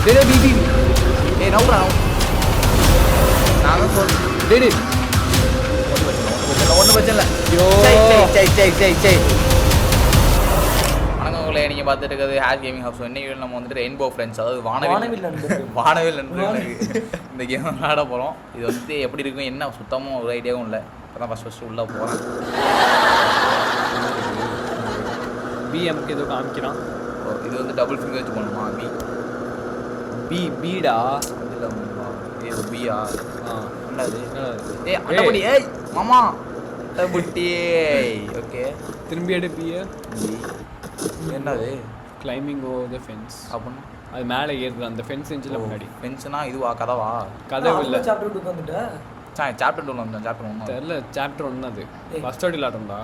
டேய் பிபி ஏய் நவுறா நாங்க சொல் டேய் ஒண்ணு பிரச்சனை இல்ல யோ சை வணக்கங்களே நீங்க பார்த்துட்டு இருக்கிறது ஹேர் கேமிங் ஹவுஸ். இன்னைக்கு நம்ம வந்துட்டு ரெயின்போ ஃப்ரெண்ட்ஸ், அதாவது வானவில் நண்பர்கள் இந்த கேம் விளையாட போகிறோம். இது வந்து எப்படி இருக்கும் என்ன சுத்தமாக ஒரு ஐடியாவும் இல்லை. இப்போ தான் ஃபஸ்ட்டு உள்ளே போகிறேன். பிஎம்க்கு ஏதோ காமிக்கிறான். இது வந்து டபுள் ஃபிங்கர் வச்சு போகணுமா? பீடா இல்லை இது பியா என்னது? ஏய் அண்டபடி ஏய் மாமா அண்டபுட்டி. ஓகே திரும்பி எடு பிஏ. என்னது? கிளைம்பிங் ஓவர் த ஃபென்ஸ் அப்படின்னா அது மேலே ஏறுது அந்த ஃபென்ஸ் இன்ச்சில் முன்னாடி. ஃபென்ஸ்னா இதுவா? கதவா? கதவு இல்லை. சாப்டர் 2 வந்துட்டேன். சாப்டர் 2 வந்தேன். சாப்டர் 1 தெரியல. சாப்டர் 1 அது ஃபர்ஸ்ட் ஓடி விளாடுறா.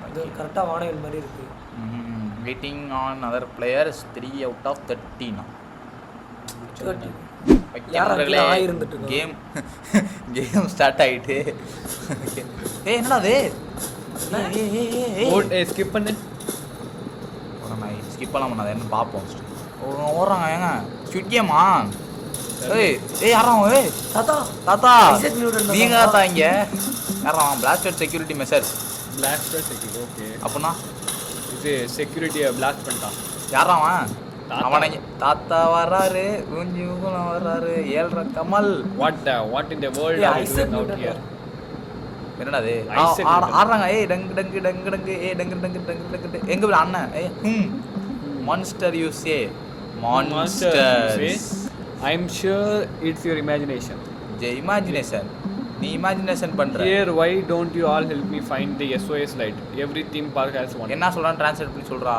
அது கரெக்டாக வானவில் மாதிரி இருக்கு. Waiting on other players 3 out of 13. Game start ஆயிட்டு. ஏய் என்னடா அது? ஸ்கிப் பண்ணு. ஸ்கிப் பண்ணலாம் பண்ணாத என்ன பார்ப்போம். ஓடுறாங்க ஏங்க ஸ்விட் கேமா? ஏய் யாரா? ஏய் தாத்தா தாத்தா நீங்க தாத்தா இங்க யாரா? Plaster security measures. Plaster security okay. அப்படின்னா இது செக்யூரிட்டியை பிளாஸ்ட் பண்ணிட்டான். யாரா அவன்? அவனை தாத்தா வர்றாரு, ஊஞ்சி ஊகுலம் வர்றாரு, 7 Kamal. What in the world are you out here? என்னடா அது? ஆடுறாங்க. ஏய் டங்கு டங்கு டங்கு டங்கு ஏய் டங்கு டங்கு டங்கு டங்கு. எங்க போய் அண்ணன்? ஏய் monster you say monsters. I am sure it's your imagination. Imagination நீ இமேஜினேஷன் பண்ற. Here why don't you all help me find the SOS light. Every theme park has one. என்ன சொல்றான்? ட்ரான்ஸ்லேட் பண்ணி சொல்றா.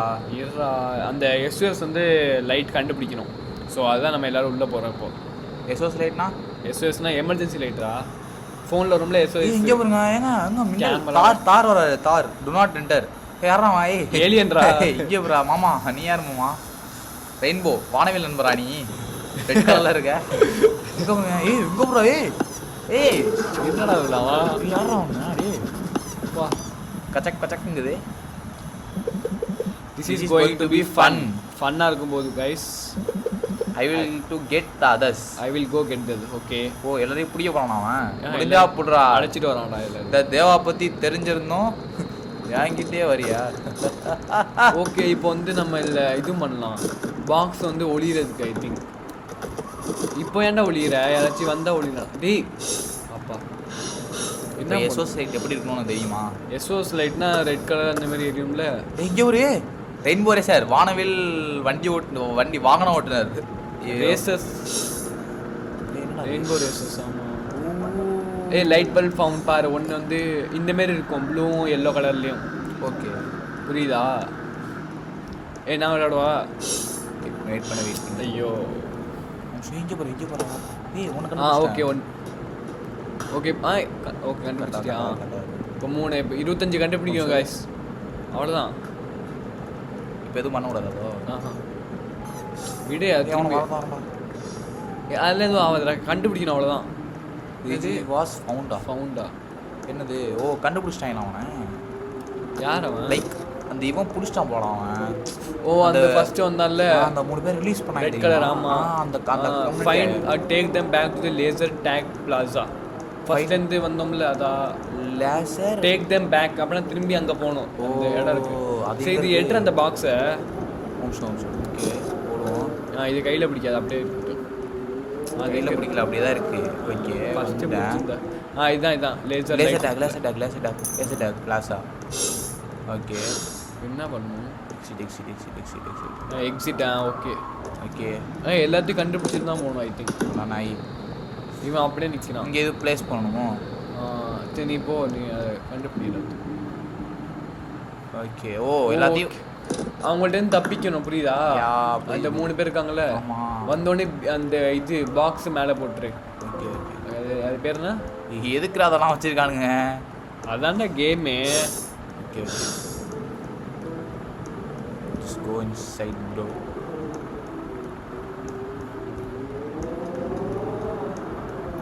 அந்த SOS வந்து லைட் கண்டுபிடிக்கணும். So அதுதான் நம்ம எல்லாரும் உள்ளே போகிறோம். இப்போ SOS லைட்னா? SOSனா எமர்ஜென்சி லைட்ரா. ஃபோனில் வரும்ல SOS. இங்கே பாருங்க ஏங்க அங்கே தார் வராது. தார் டு நாட் என்டர். யாரா? ஏய் ஏலியன்ரா. இங்கே ப்ரா மாமா நீ யார் மாமா? ரெயின்போ வானவில் நண்பரா நீ? ரெட் கலர்ல இருக்க. இங்கே பாருங்க. ஏய் இங்கே ப்ரா. ஏய் என்னடா இவ்வளவா? யாரா அவனா? டேய் வா கச்சக் கச்சக்குங்குது. This is going to be fun. ஃபன்னாக இருக்கும்போது guys I will to get the others. I will go get that. Okay. ஓ எல்லாரையும் பிடிக்க போறான் அவன். முடிஞ்சா புடுறா. அழைச்சிட்டு வரான்டா. இந்த தேவா பற்றி தெரிஞ்சிருந்தோம் என்கிட்டே வரியா? ஓகே இப்போ வந்து நம்ம இதில் இதுவும் பண்ணலாம். பாக்ஸ் வந்து ஒளிகிறதுக்கு ஐ திங்க். இப்போ ஏன்டா ஒளிகிற? யாராச்சும் வந்தால் ஒளினா. டேய் அப்பா என்ன SOS லைட் எப்படி இருக்கணும்னு தெரியுமா? SOS லைட்னா ரெட் கலர் அந்த மாதிரி எரியும்ல. இங்கே ஒரு ரெயின்போ ரேசர் வானவில் வண்டி வாகனம் ஓட்டுனர். Races rainbow races. ஆமாம். லைட் பல்ப் ஃபவுண்ட் பாரு. ஒன்று வந்து இந்த மாரி இருக்கும் ப்ளூவும் எல்லோ கலர்லேயும். ஓகே புரியுதா? நான் விளையாடுவா. வெயிட் பண்ண வெயிட் பண்ண. ஐயோ இங்கே போகிற. ஏய் உனக்கு ஓகே ஓகே ஓகே கண்டுபிடிச்சிட்டியா? இப்போ 3 25 கண்டுபிடிக்கும் காய்ஸ். அவ்வளோதான். இப்போ எதுவும் பண்ண கூடாதோ? விடு. அதில் எதுவும் ஆகாதுடா. கண்டுபிடிக்கணும் அவ்வளோதான். இது வாஸ் ஃபவுண்டா என்னது? ஓ கண்டுபிடிச்சிட்டாங்களா அவனை? யார் அவன்? லைக் அந்த இவன் பிடிச்சிட்டான் போல அவன். ஓ அந்த ஃபர்ஸ்ட் வந்தான்ல அந்த 3 பேர் ரிலீஸ் பண்ணாங்க. Red colour. ஆமா அந்த find take them back to the laser tag plaza. ஃபர்ஸ்ட்ல இருந்து வந்தோம்ல அதா லேசர் டேக் देम பேக். அப்புறம் திரும்பி அங்க போணும். அந்த இடம் இருக்கு. சரி இது எட்ற அந்த பாக்ஸை. ஓகே போடுவோம். இது கையில பிடிக்காது. அப்படியே இருக்கு. கையில பிடிக்கல. அப்படியே தான் இருக்கு. ஓகே ஃபர்ஸ்ட் பிடிச்சிருந்தா. இதான் லேசர் டேக் பிளாசா. ஓகே என்ன பண்ணணும்? எக்ஸிட். ஓகே எல்லாத்தையும் கண்டுபிடிச்சிட்டு தான் போகணும் ஐ திங்க். நாய் இவன் அப்படியே நிற்கிறான். இங்கே எது பிளேஸ் பண்ணணுமோ? சரி நீ போ. நீ அதை கண்டுபிடிக்கல. ஓகே ஓ எல்லாத்தையும் அவங்கள்ட்ட தப்பிக்கணும். புரியுதா? அந்த 3 பேர் இருக்காங்கல்ல. வந்தோடனே அந்த இது பாக்ஸ் மேலே போட்டுரு. ஓகே அது பேர் என்ன? எதுக்குற அதெல்லாம் வச்சிருக்கானுங்க? அதான்டா game. Okay just go inside bro.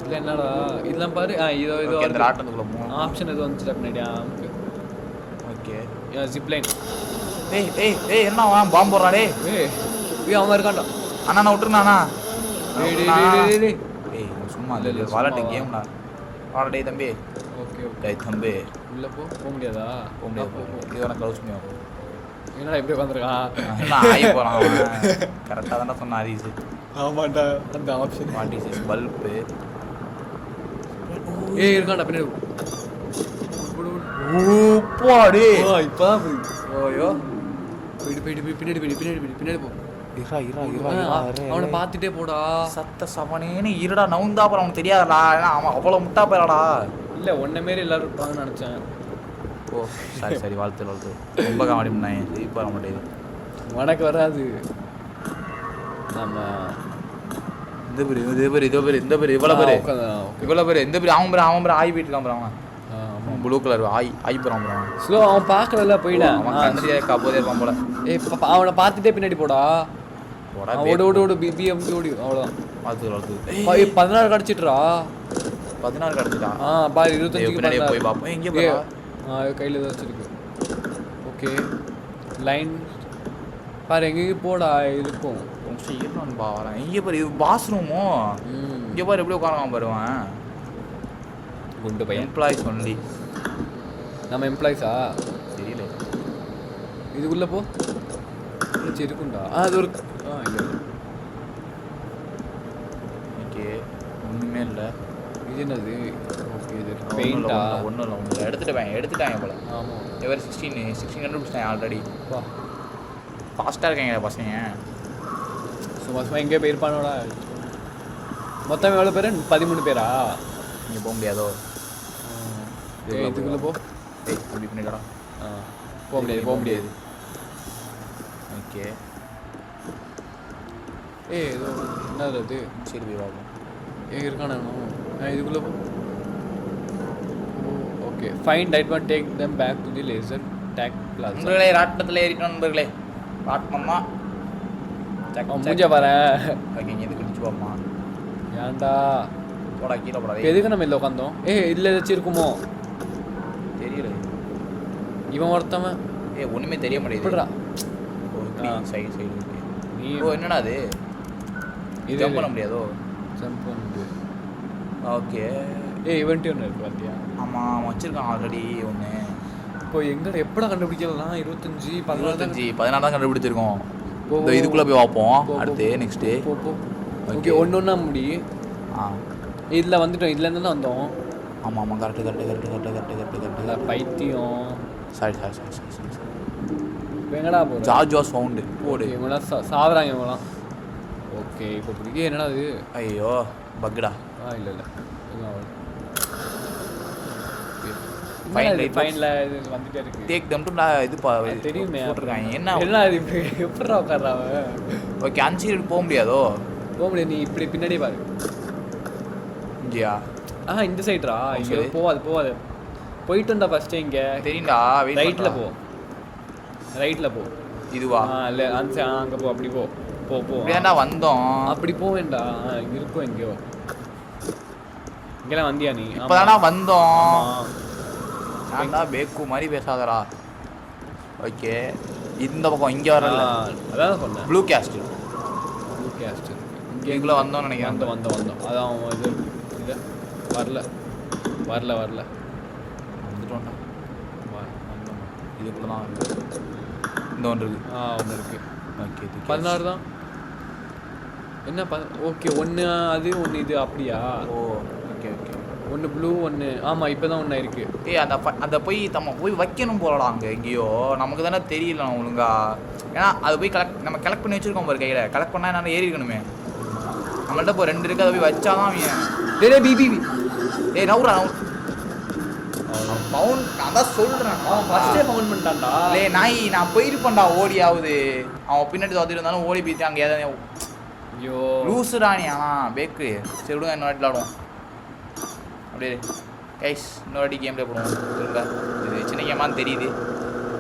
இல்லை என்னடா இதெல்லாம் பாரு. இதோ அந்த ராட்டத்துக்குள்ள போகணும். ஆப்ஷன் எதுவும் வந்துச்சுடா பின்னாடியா? Okay zipline. ஏய் என்ன அவன் பாம்பு போடுறான்? அவன் இருக்கான்டா. அண்ணா நான் விட்டுருண்ணா டேய் ஏய் சும்மா இல்ல, இல்லை இல்ல, விளாட்டு சும்மாவா? கேம்டா வாடா டேய் தம்பி ஓகே ஓகே டேய் தம்பி உள்ள போக முடியாதா போக முடியாது இது வேணா க்ளவுஸ் பண்ணியாகும் என்னடா இப்படி உட்காந்துருக்கான் நான் ஆகி போகிறான் கரெக்டாக தானே சொன்ன ஹரிஸ் ஆமாண்டா அந்த option what is is bulb ஏய் இருக்கான்டா பின்னாடி ஓப்பாடி இப்பதான் ஓயோ பின்னாடி போ இரா இரா அவனை பார்த்துட்டே போடா சத்த சவனேன்னு இருடா நவுந்தா அப்புறம் அவனுக்கு தெரியாதடா ஏன்னா அவன் அவ்வளோ முட்டா போயிடா இல்ல ஒன்ன மாரி எல்லாரும் இருப்பாங்கன்னு நினைச்சேன் ஓ சரி சரி வாழ்த்து ரொம்ப காமெடி பண்ணேன் இப்போ வர மாட்டேது உனக்கு வராது நம்ம இந்த பேர் இவ்வளோ பேர் இந்த பேர் அவன் பேர் ஆய் போயிட்டு இருக்கான் அவன் ப்ளூ கலர் ஆய் போகிறான் அவன் ஸ்லோ அவன் பார்க்கல போயிடா அவன் கண்ட்ரியாக காப்போதே இருப்பான் போல ஏய் அவனை பார்த்துட்டே பின்னாடி போடா போடா ஓடு பிஎம்சி ஓடி அவ்வளோதான் வாழ்த்து 16 கிடச்சிட்றா 16 கிடச்சிட்டா பாரு 25 பின்னாடியே போய் பார்ப்போம் எங்கே போய் கையில் தான் வச்சிருக்கு ஓகே லைன் பாரு எங்கேயும் போடா இருக்கும் வரேன் இங்கே பாரு இது பாத்ரூமோ இங்கே பாரு எப்படி உட்காரலாம் பாருவேன் குண்டு பையன் எம்ப்ளாயிஸ் ஒன்லி நம்ம எம்ப்ளாயிஸா தெரியல இதுக்குள்ளே போ சரி இருக்குண்டா அது ஒரு இல்லை ஓகே ஒன்றுமே இல்லை இது என்னது ஓகே இது பெயிண்டா ஒன்றும் இல்லை எடுத்துட்டாங்க போல ஆமாம் எவர் 16 கண்டுபிடிச்சிட்டாங்க ஆல்ரெடி வா ஃபாஸ்ட்டாக இருக்காங்க பசங்க சும்மா எங்கேயோ போயிருப்பானோடா மொத்தம் எவ்வளோ பேர் 13 பேரா இங்கே போக முடியாதோ இதுக்குள்ளே போ ஏய் அப்படி பண்ணிடா போக முடியாது ஓகே ஏதோ என்னது அது சரி போய் பார்ப்போம் இருக்கானோ இதுக்குள்ளே போ okay fine right one take them back to the laser tag பிளாஸ் நண்பர்களே ராட்டினத்தில் ஏறிட்டோம் நண்பர்களே ராட்டினம்மா முடிஞ்ச வரேன் ஓகே இங்கே எதுக்கு குடிச்சு பார்ப்போமா ஏன்டா போடா கீழே போடா எதுக்கு நம்ம இல்லை உட்காந்தோம் இதில் ஏதாச்சும் இருக்குமோ தெரியல இவன் ஒருத்தவன் ஒன்றுமே தெரிய மாட்டேங்குது எப்படிடா சைடு நீ என்னடா அது இது ஜம்ப் பண்ண முடியாதோ ஜம்ப் பண்ணு ஓகே இவன்ட்டு ஒன்று இருக்கு பார்த்தியா ஆமாம் அவன் வச்சிருக்கான் ஆல்ரெடி ஒன்று இப்போ எங்கே எப்படா கண்டுபிடிக்கலாம் 25 16 தான் கண்டுபிடிச்சிருக்கோம் இந்த இதுக்குள்ளே போய் பார்ப்போம் அடுத்து நெக்ஸ்ட்டு போ ஓகே ஒன்று முடி இதில் வந்துட்டோம் இதுலேருந்து தான் வந்தோம் ஆமாம் கரெக்டு பைத்தியம் சாரி எங்கடா போ ஜார்ஜ் வாஸ் ஃபவுண்டு போடு இவங்களாம் சாவுறாங்க இவங்களாம் ஓகே இப்போ பிடிக்க என்னடா அது ஐயோ பக்குடா இல்லை ஃபைனில் இது வந்துட்டே இருக்கு டேக் தம் டு இது தெரியுமே போட்டிருக்காங்க என்ன இது எப்படா உட்கார்றாவ ஓகே அன்சீல்டு போக முடியாதோ போக முடியாது நீ இப்படி பின்னாடி பாரு இங்கேயா இந்த சைடுடா இங்கே போவாது போயிட்டு வந்தா ஃபர்ஸ்ட் இங்கே தெரியும்டா ரைட்டில் போ இதுவா இல்லை அங்கே போ அப்படி போ ஏன்டா வந்தோம் அப்படி போவேண்டா இருக்கும் எங்கேயோ இங்கெல்லாம் வந்தியா நீ இப்போதானா வந்தோம் ஏன்டா பேக்கு மாதிரி பேசாதடா ஓகே இந்த பக்கம் இங்கே வரல அதான் சொன்னேன் ப்ளூ கேஸ்ட் இங்கே இங்குள்ள வந்தோம்னு நினைக்கிறேன் வந்தோம் அதான் இது இல்லை வரல வந்துட்டோம்டா இதுக்குள்ள தான் இந்த ஒன்று இருக்கு ஒன்று இருக்கு ஓகே 16 தான் என்ன ஓகே ஒன்று அது ஒன்று இது அப்படியா ஓகே ஒன்று ப்ளூ ஒன்று ஆமாம் இப்போ தான் ஒன்று இருக்குது அந்த போய் வைக்கணும் போலடா அங்கே எங்கேயோ நமக்கு தானே தெரியல ஒழுங்கா ஏன்னா அது போய் நம்ம கலெக்ட் பண்ணி வச்சுருக்கோம் பாரு கையில் கலெக்ட் பண்ணால் என்ன ஏறி இருக்கணுமே நம்மள்ட்ட இப்போ 2 இருக்குது அதை போய் வச்சாதான் அவன் பிபி நவுறா ஃபவுண்ட் நான் தான் சொல்கிறேன் ஃபஸ்ட்டே ஃபவுண்ட் பண்ணிட்டான்டா நான் போயிருப்பேன்டா ஓடியாவது அவன் பின்னாடி தோத்திட்டு இருந்தாலும் ஓடி போயிட்டு அங்கே ஏதாவது ஐயோ லூஸுடா நீ ஆனால் பேக்கு சரி விடுங்க இன்னொரு வாட்டி விளாடுவோம் அப்படியே கைஸ் இன்னொரு வாட்டி கேம் ப்ளே பண்ணுவோம் திரும்ப இது சின்ன கேமான்னு தெரியுது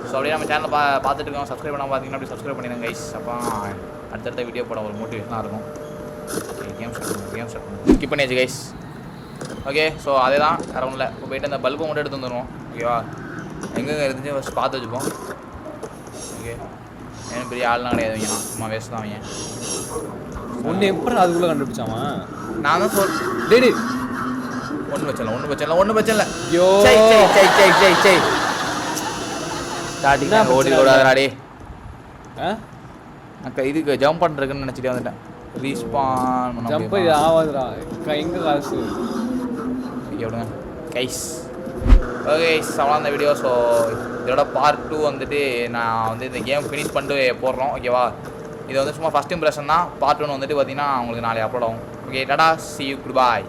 ஸோ அப்படியே நம்ம சேனலில் பார்த்துட்டு இருக்கோம் சப்ஸ்கிரைப் பண்ணால் பார்த்தீங்கன்னா அப்படி சப்ஸ்கிரைப் பண்ணிடுங்க கைஸ் அப்போ அடுத்தடுத்த வீடியோ போட ஒரு மோட்டிவேஷனாக இருக்கும் ஓகே கேம் ஸ்டார்ட் பண்ணுவோம் ஸ்கிப் பண்ணியாச்சு கைஸ் ஓகே ஸோ அதே தான் வேறு ஒன்றும் இல்லை இப்போ போய்ட்டு அந்த பல்பை மட்டும் எடுத்து வந்துடுவோம் ஓகேவா எங்கெங்கே இருந்துச்சு ஃபஸ்ட் பார்த்து வச்சுப்போம் ஓகே ஏன்னா பெரிய ஆள்லாம் கிடையாது வைங்கண்ணா சும்மா வேஸ்ட் தான் அவங்க ஒன்று எப்படி அதுக்குள்ளே கண்டுபிடிச்சாமா? நான் தான் சொல் டேய் டேய் ஒன்றும் பிரச்சனை இல்லை ஐயோ செய் ஸ்டார்டிங் ஓடி ஓடாதராடி. அக்கா இதுக்கு ஜம்ப் பண்ணுறதுக்குன்னு நினச்சிட்டே வந்துட்டேன். ரீஸ்பான் பண்ண ஜம்ப் இது ஆகாதுடா. எங்கே காசு விடுங்க கைஸ். ஓகே அவ்வளோ அந்த வீடியோ. ஸோ இதோட பார்ட் 2 வந்துட்டு நான் வந்து இந்த கேம் ஃபினிஷ் பண்ணிட்டு போடுறோம். ஓகேவா, இது வந்து சும்மா ஃபஸ்ட் இம்ப்ரெஷன் தான். பார்ட் 1 வந்துட்டு பார்த்தீங்கன்னா உங்களுக்கு நாளைக்கு அப்லோட் ஆகும். Okay Tata, see you, goodbye.